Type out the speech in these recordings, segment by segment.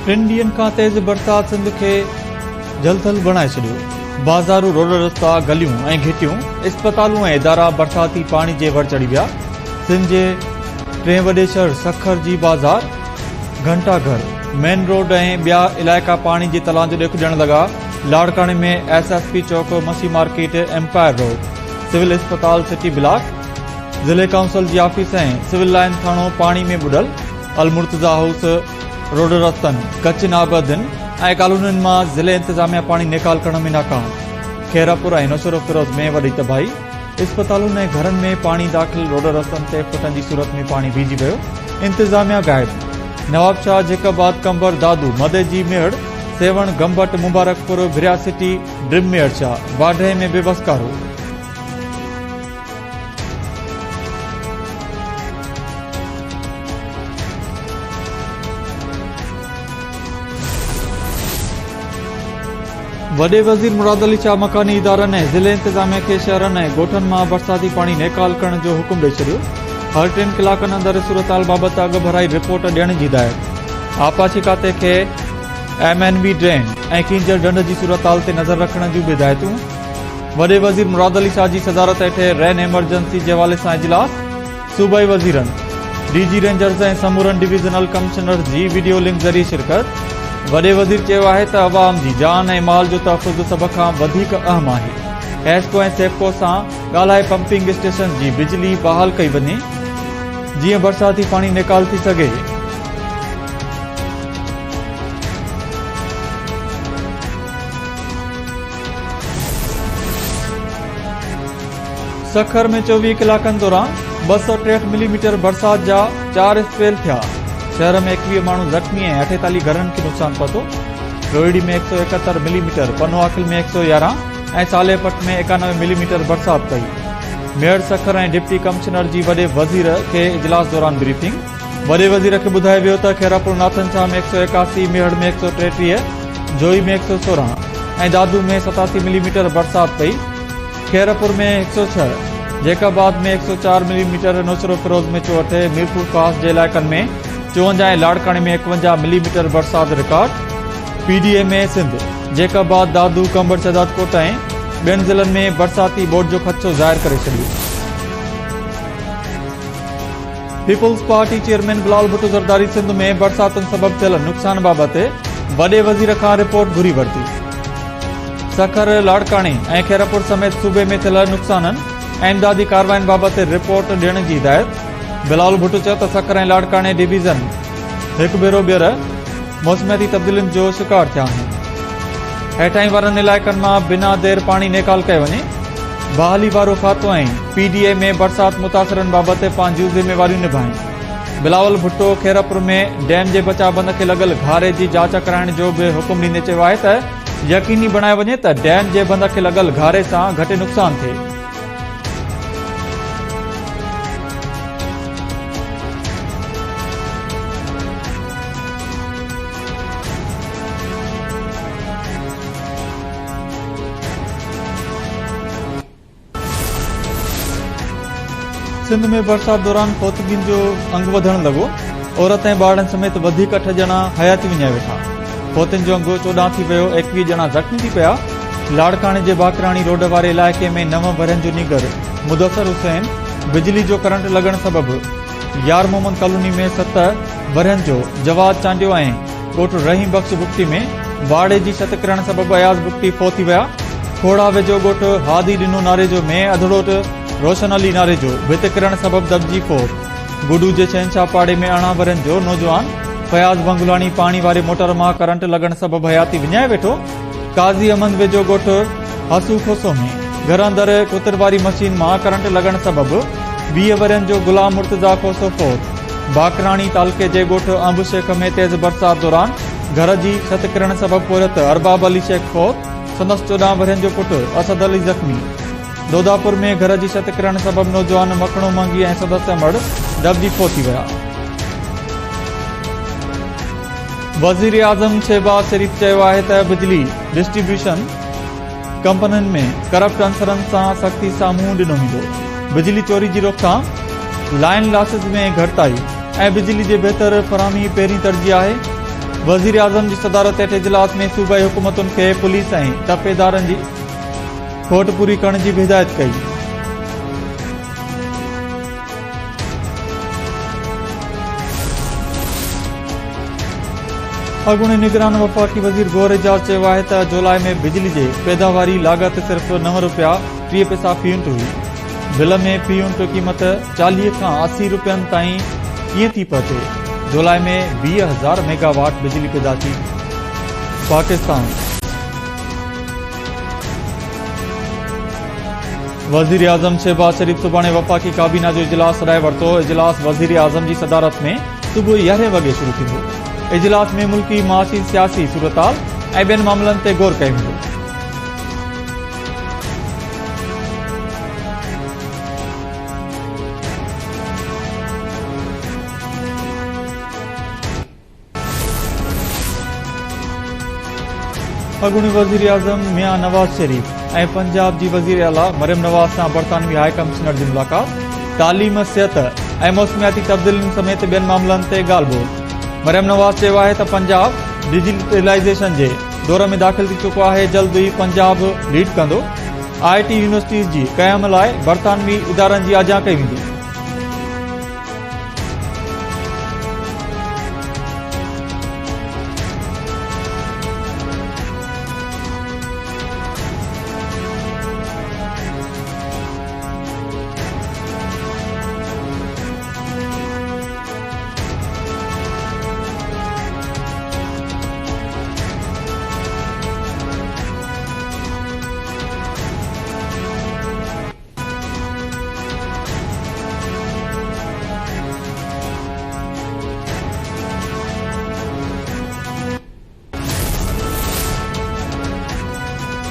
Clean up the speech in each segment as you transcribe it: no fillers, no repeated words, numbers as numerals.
टिन ॾींहनि खां तेज़ बरसात सिंध खे जलथल बणाए छॾियो। बाज़ारूं, रोड रस्ता, गलियूं ऐं घिटियूं, इस्पतालूं ऐं इदारा बरसाती पाणी जे वर चढ़ी विया। सिंध जे टे वॾे शहर सखर जी बाज़ार, घंटाघर, मेन रोड ऐं ॿिया इलाइक़ा पाणी जे तलाउ जो ॾेख ॾियण लॻा। लाड़काणे में SSP चौक, मसी मार्केट, एम्पायर रोड, सिविल इस्पताल सिटी ब्लॉक, ज़िले काउंसिल जी ऑफिस ऐं सिविल लाइन थाणो पाणी में ॿुॾल। अलमुर्तज़ा हाउस, रोड रस्तनि, कच्छ नाबदिन ऐं कॉलोनियुनि मां ज़िले इंतज़ामिया पाणी निकाल करण में नाकाम। खेरापुर ऐं नौशरो फिरोज में वॾी तबाही। इस्पतालुनि ऐं घरनि में पाणी दाख़िल, रोड रस्तनि ते फुटनि जी सूरत में पाणी बीहजी वियो। इंतज़ामिया गाइड। नवाबशाह, जेकाबाद, कंबर, दादू, मदे जी मेड़, सेवण, गंबट, मुबारकपुर, भिरिया सिटी, ड्रिम में अर्चा, बाढे में बेबसकारो। वॾे वज़ीर मुराद अली शाह मकानी इदारनि ऐं ज़िले इंतज़ामिया खे शहरनि ऐं ॻोठनि मां बरसाती पाणी निकाल करण जो हुकुम ॾेई छॾियो। हर 3 कलाकनि अंदरि सूरतहाल बाबति अॻु भराई रिपोर्ट ॾियण जी हिदायत। आपाची खाते खे MNB ड्रेन ऐं कींजर ढंढ जी सूरतहाल ते नज़र रखण जूं बि हिदायतूं। वॾे वज़ीर मुराद अली शाह जी सदारत हेठि रेन एमरजेंसी जे हवाले सां इजलास। सूबाई वज़ीरनि, DG रेंजर्स ऐं समूरनि डिवीज़नल कमिश्नर जी वीडियो लिंक ज़रिए शिरकत। वॾे वज़ीर चयो आहे त अवाम जी जान ऐं माल जो तहफ़ुज़ सभ खां वधीक अहम आहे। हेस्को ऐं सेफको सां ॻाल्हाए पंपिंग स्टेशन जी बिजली बहाल कई वञे, जीअं बरसाती पाणी निकाल थी सघे। सखर में 24 कलाकनि दौरान 263 मिलीमीटर बरसात जा 4 स्पेल थिया। शहर में 21 माण्हू ज़ख़्मी ऐं 48 घरनि खे नुक़सान पहुतो। रोहिड़ी में 171 मिलीमीटर, पनवाखिल में 111 ऐं सालेपट में 91 मिलीमीटर बरसात पई। मेयर सखर ऐं डिप्टी कमिश्नर जी वॾे वज़ीर खे इजलास दौरान ब्रीफिंग। वॾे वज़ीर खे ॿुधायो वियो त खेरापुर नाथनशाह में 181, मेहड़ में 133, जोई में 116 ऐं दादू में 87 मिलीमीटर बरसात पई। खेरपुर में 106, जेकाबाद में 104 मिलीमीटर, नौशरो फिरोज में 64, मीरपुर खास जे इलाइक़नि में 54 ऐं लाड़काणे में 51 मिलीमीटर बरसात रिकॉर्ड। PDA में सिंध, जेकाबाद, दादू, कंबर, शहदादकोट ऐं ॿियनि ज़िलनि में बरसाती ॿोॾि जो ख़दशो ज़ाहिर करे छॾियो। पीपल्स पार्टी चेयरमैन बिलावल भुट्टो ज़रदारी सिंध में बरसातुनि सबबि थियल नुक़सान बाबति वॾे वज़ीर खां रिपोर्ट घुरी वरिती। सखर, लाड़काणे ऐं खेरपुर समेत सूबे में थियल नुक़साननि ऐं इमदादी कार्रवाइनि बाबति रिपोर्ट ॾियण जी हिदायत। बिलावल भुट्टो चयो त सखर ऐं लाड़काणे डिवीज़न हिकु भेरो ॿीहर मौसमियाती तब्दीलियुनि जो शिकार थिया आहिनि। हेठाहीं वारनि इलाइक़नि मां बिना देर पाणी निकाल कयो वञे। बहाली वारो खातो ऐं PDA में बरसात मुतासिरनि बाबति पंहिंजूं ज़िम्मेवारियूं निभाइनि। बिलावल भुट्टो खेरपुर में डैम जे बचाव बंद खे लॻल घारे जी जांच कराइण जो बि हुकुम ॾींदे चयो आहे त यकीनी बणाए वञे त डैम जे बंद खे लॻल घारे सां घटि नुक़सान थिए। सिंध में बरसात दौरान फौतगियुनि जो अंग वधण लॻो। औरत ऐं ॿारनि समेत वधीक 8 ॼणा हयाती विञाए वेठा। फौतियुनि जो अंग 14 थी वियो, 21 ॼणा ज़ख़्मी थी पिया। लाड़काणे जे बाकराणी रोड वारे इलाइक़े में 9 वरनि जो नीगर मुदसर हुसैन बिजली जो करंट लॻण सबबि यार मोहम्मद कॉलोनी में 7 वरनि जो जवाद चांडियो ऐं ॻोठ रहीम बख़्श बुक्टी में वाड़े जी छत किरण सबबि अयाज़ बुक्टी फौत थी विया। खोड़ा वेझो ॻोठ हादी ॾिनो नारे जो में अधड़ोट रोशन अली नारे जो भित किरण सबबि दबजी फौत। गुडू जे शहनशाह पाड़े में 18 वरनि जो नौजवान फयाज़ बंगुलानी पाणी वारे मोटर मां करंट लॻण सबबि हयाती विञाए वेठो। काज़ी अहमद वेझो ॻोठ हसू खोसो में घर अंदरि कुतर वारी मशीन मां करंट लॻण सबबि 20 वरनि जो गुलाम मुर्तज़ा खोसो फौत। बाकराणी तालुके जे ॻोठ अंब शेख में तेज़ बरसात दौरान घर जी छत किरण सबबि पोरत अरबाब अली शेख फौत। संदसि 14 वरनि जो पुटु असद अली ज़ख़्मी। दोदापुर में घर जी छत किरण सबबि नौजवान मखणो मंगी ऐं सदस्य मड़ दबजी फौत थी विया। वज़ीर आज़म शहबाज शरीफ़ चयो आहे त बिजली डिस्ट्रीब्यूशन कंपनियुनि में करप्ट अंसरनि सां सख़्ती सां मुंहुं ॾिनो वेंदो। बिजली चोरी जी रोकथाम, लाइन लॉसिस में घटिताई ऐं बिजली जे बहितर फ़राहमी पहिरीं तरजीह आहे। वज़ीर आज़म जी सदारत हेठि इजलास में सूबाई हुकूमतुनि खे पुलिस ऐं तपेदारनि जी खोट पूरी करण जी हिदायत कई। अॻूणे निगरान वफ़ाक़ी वज़ीर गौर एजाज़ चयो आहे त जुलाई में बिजली जे पैदावारी लाॻत सिर्फ़ ₹9.30 फी यूनिट हुई। बिल में फी यूनिट क़ीमत 40 खां 80 रुपयनि ताईं कीअं थी पहुचे। जुलाई में 20,000 मेगावाट बिजली पैदा थी। पाकिस्तान वज़ीर आज़म शहबाज शरीफ़ सुभाणे वफ़ाक़ी काबीना जो इजलास सॾाए वरितो। इजलास वज़ीर आज़म जी सदारत में सुबुह 11 वॻे शुरू थींदो। इजलास में मुल्की माशी सियासी सूरताल ऐं ॿियनि मामलनि ते गौर कयो वेंदो। अॻूणे वज़ीर आज़म मियां नवाज़ शरीफ़ ऐं पंजाब जी वज़ीर आला मरियम नवाज़ सां बरतानवी हाई कमिश्नर जी मुलाक़ात। तालीम, सिहत ऐं मौसमियाती तब्दीलियुनि समेत ॿियनि मामलनि ते ॻाल्हि ॿोल। मरियम नवाज़ चयो आहे त पंजाब डिजिटलाइज़ेशन जे दौर में दाख़िल थी चुको आहे। जल्द ई पंजाब लीड कंदो। IIT यूनिवर्सिटीज़ जी क़याम लाइ बरतानवी इदारनि जी आजा कई वेंदी।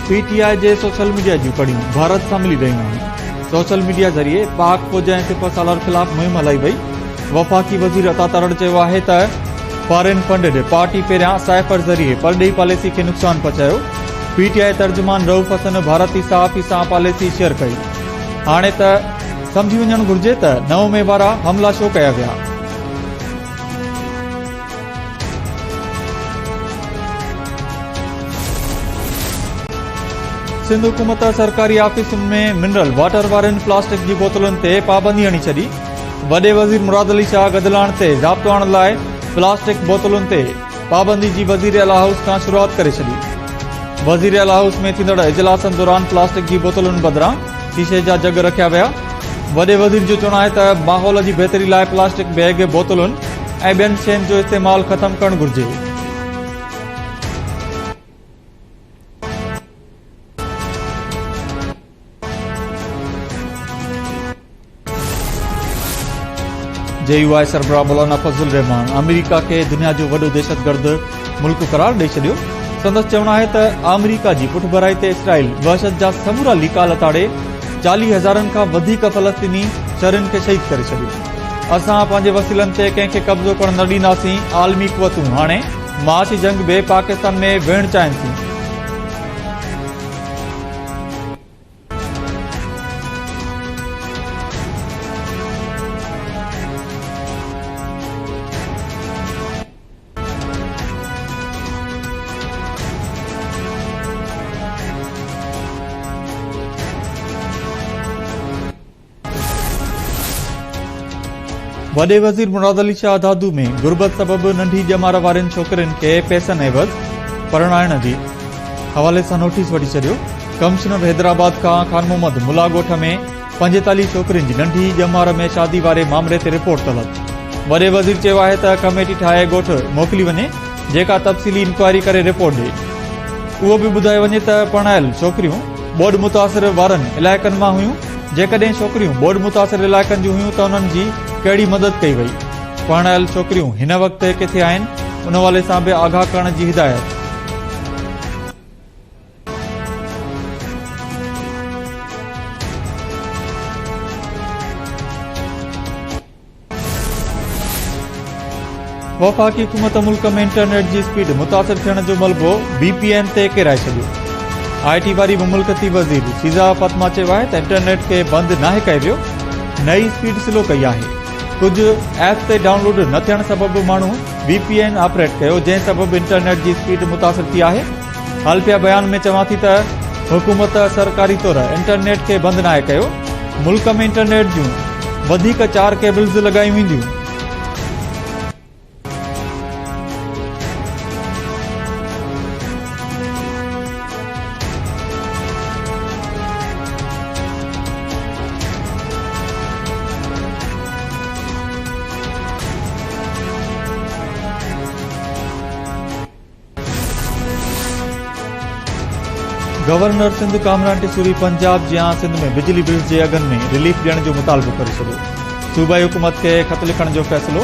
PTI जे सोशल मीडिया जूं कड़ियूं भारत सां मिली रहियूं आहिनि। सोशल मीडिया ज़रिए पाक फौज ऐं सिपह सालार ख़िलाफ़ मुहिम हलाई वई। वफ़ाक़ी वज़ीर अता तरड़ चयो आहे त फॉरेन फंडेड पार्टी पहिरियां साइफर ज़रिए परॾेही पॉलिसी खे नुक़सान पहुचायो। PTI तर्जुमान रऊफ़ हसन भारती सहाफ़ी सां पॉलिसी शेयर कई। हाणे त सम्झी वञणु घुर्जे त 9 मई वारा हमला छो कया विया। सिंध हुकूमत सरकारी आफिसुनि में मिनरल वाटर वारनि प्लास्टिक जी बोतलुनि ते पाबंदी हणी छॾी। वॾे वज़ीर मुराद अली शाह गदिलाण ते ज़ाब्तो आणण लाइ प्लास्टिक बोतलुनि ते पाबंदी जी वज़ीर आला हाउस खां शुरूआत करे छॾी। वज़ीर आला हाउस में थींदड़ इजलासनि दौरान प्लास्टिक जी बोतलुनि बदिरां शीशे जा जग रखिया विया। वॾे वज़ीर जो चवणु आहे त माहौल जी बहितरी लाइ प्लास्टिक बैग, बोतलुनि ऐं ॿियनि शयुनि जो इस्तेमालु ख़तमु करणु घुर्जे। JUI सरबराह मौलाना फज़ल रहमान अमेरिका खे दुनिया जो वॾो दहशतगर्द मुल्क करार ॾेई छॾियो। संदसि चवणु आहे त अमेरिका जी पुठभराई ते इसराइल वहशत जा समूरा लीका लताड़े 40,000 खां वधीक फ़लस्तीनी शहरियुनि खे शहीद करे छॾियो। असां पंहिंजे वसीलनि ते कंहिंखे कब्ज़ो करणु न ॾींदासीं। आलमी क़ुवतूं हाणे माशी जंग बि पाकिस्तान में वेहणु चाहिनि थियूं। वॾे वज़ीर मुराद अली शाह दादू में गुरबत सबबि नंढी ॼमार वारनि छोकिरियुनि खे पैसनि एवज़ परणाइण जी हवाले सां नोटिस वठी छॾियो। कमिश्नर हैदराबाद खां खान मोहम्मद मुला ॻोठ में 45 छोकिरियुनि जी नंढी ॼमार में शादी वारे मामले ते रिपोर्ट तलब। वॾे वज़ीर चयो आहे त कमेटी ठाहे ॻोठ मोकिली वञे जेका तफ़सीली इंक्वायरी करे रिपोर्ट ॾे। उहो बि ॿुधायो वञे त परणायल छोकिरियूं ॿोॾ मुतासिर वारनि इलाइक़नि मां हुयूं। जेकॾहिं छोकिरियूं ॿोॾ मुतासिर इलाइक़नि जूं हुयूं त उन्हनि जी कहिड़ी मदद कई वई। परणायल छोकिरियूं हिन वक़्तु किथे आहिनि, उन हवाले सां बि आगाह करण जी हिदायत। वफ़ाक़ी हुकूमत मुल्क में इंटरनेट जी स्पीड मुतासिर थियण जो मलबो VPN ते किराए छॾियो। IT वारी मुमलकती वज़ीर शीज़ा फातिमा चयो आहे त इंटरनेट खे बंदि नाहे कयो वियो, नई स्पीड स्लो कई आहे। कुझु ऐप ते डाउनलोड न थियण सबबि माण्हू VPN ऑपरेट कयो, जंहिं सबब इंटरनेट जी स्पीड मुतासिर थी आहे। हालपिया बयान में चवां थी त हुकूमत सरकारी तौर इंटरनेट खे बंदि नाहे कयो। मुल्क में इंटरनेट जूं वधीक 4 केबल्स लॻायूं वेंदियूं। गवर्नर सिंध कामरान टिसूरी पंजाब जियां सिंध में बिजली बिल जे अघनि में रिलीफ ॾियण जो मुतालबो करे छॾियो। सूबाई हुकूमत खे ख़त लिखण जो फ़ैसिलो।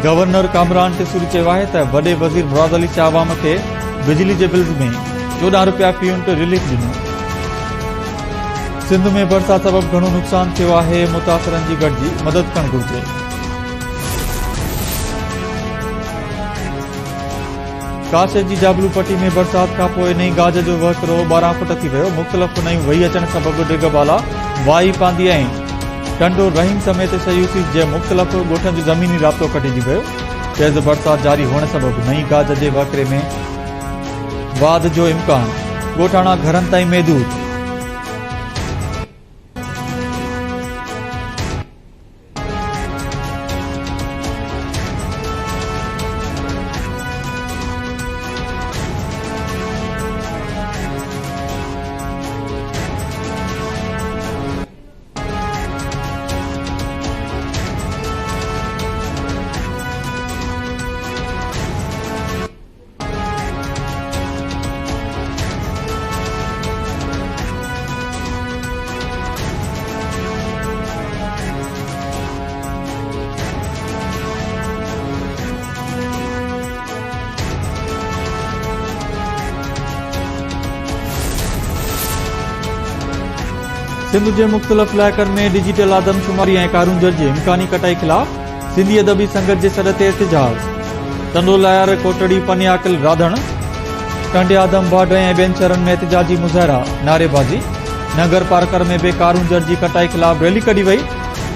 गवर्नर कामरान टिसूरी चयो आहे त वॾे वज़ीर मुराद अली शाह अवाम खे बिजली जे बिल्स में 14 रुपया फी यूनिट रिलीफ ॾिनो। सिंध में बरसात सबब घणो नुक़सान थियो आहे, मुतासिरनि जी गॾिजी मदद करणु घुर्जे। काशे जी जाबलू पट्टी में बरसात खां पोइ नई गाज जो वहकिरो 12 फुट थी वियो। मुख़्तलिफ़ नयूं वही अचण सबब डिगबाला वाई पांदी ऐं टंडो रहीम समेत शयूसी जे मुख़्तलिफ़ ॻोठनि जो ज़मीनी राब्तो कटिजी वियो। तेज़ बरसात जारी हुअण सबब नई गाज जे वहकिरे में वाध जो इम्कान, ॻोठाणा घरनि ताईं महदूद। सिंध जे मुख़्तलिफ़ इलाइक़नि में डिजिटल आदमशुमारी ऐं कारूंजर जी इम्कानी कटाई ख़िलाफ़ सिंधी अदबी संगत जे सॾ ते एहतिजाज। टंडोलायर, कोटड़ी, पनियाकल, राधण, टंडे आदम बाड ऐं ॿियनि शहरनि में एहतिजाजी मुज़ाहिरा, नारेबाज़ी। नगर पार्कर में बि कारूंजर जी कटाई ख़िलाफ़ रैली कढी वई।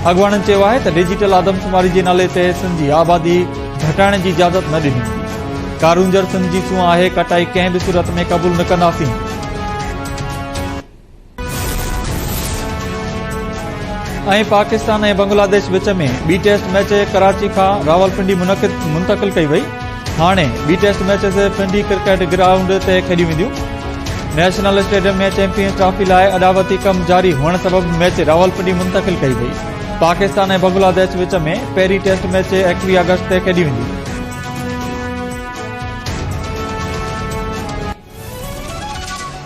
अॻवाननि चयो आहे त डिजिटल आदमशुमारी जे नाले ते सिंध जी आबादी घटाइण जी इजाज़त न ॾिनी वेंदी। कारूंजर सिंध जी सूंह आहे, कटाई कंहिं बि सूरत में क़बूल न कंदासीं। ऐं पाकिस्तान ऐं बांग्लादेश विच में ॿी टेस्ट मैच कराची खां रावलपिंडी मुंतक़िल कई वई। हाणे ॿी टेस्ट मैचेस पिंडी क्रिकेट ग्राउंड ते खेॾियूं वेंदियूं। नेशनल स्टेडियम में चैंपियंस ट्रॉफी लाइ अॾावती कम जारी हुअण सबब मैच रावलपिंडी मुंतक़िल कई वई। पाकिस्तान ऐं बांग्लादेश विच में पहिरीं टेस्ट मैच 21 अगस्त ते खेॾी वेंदी।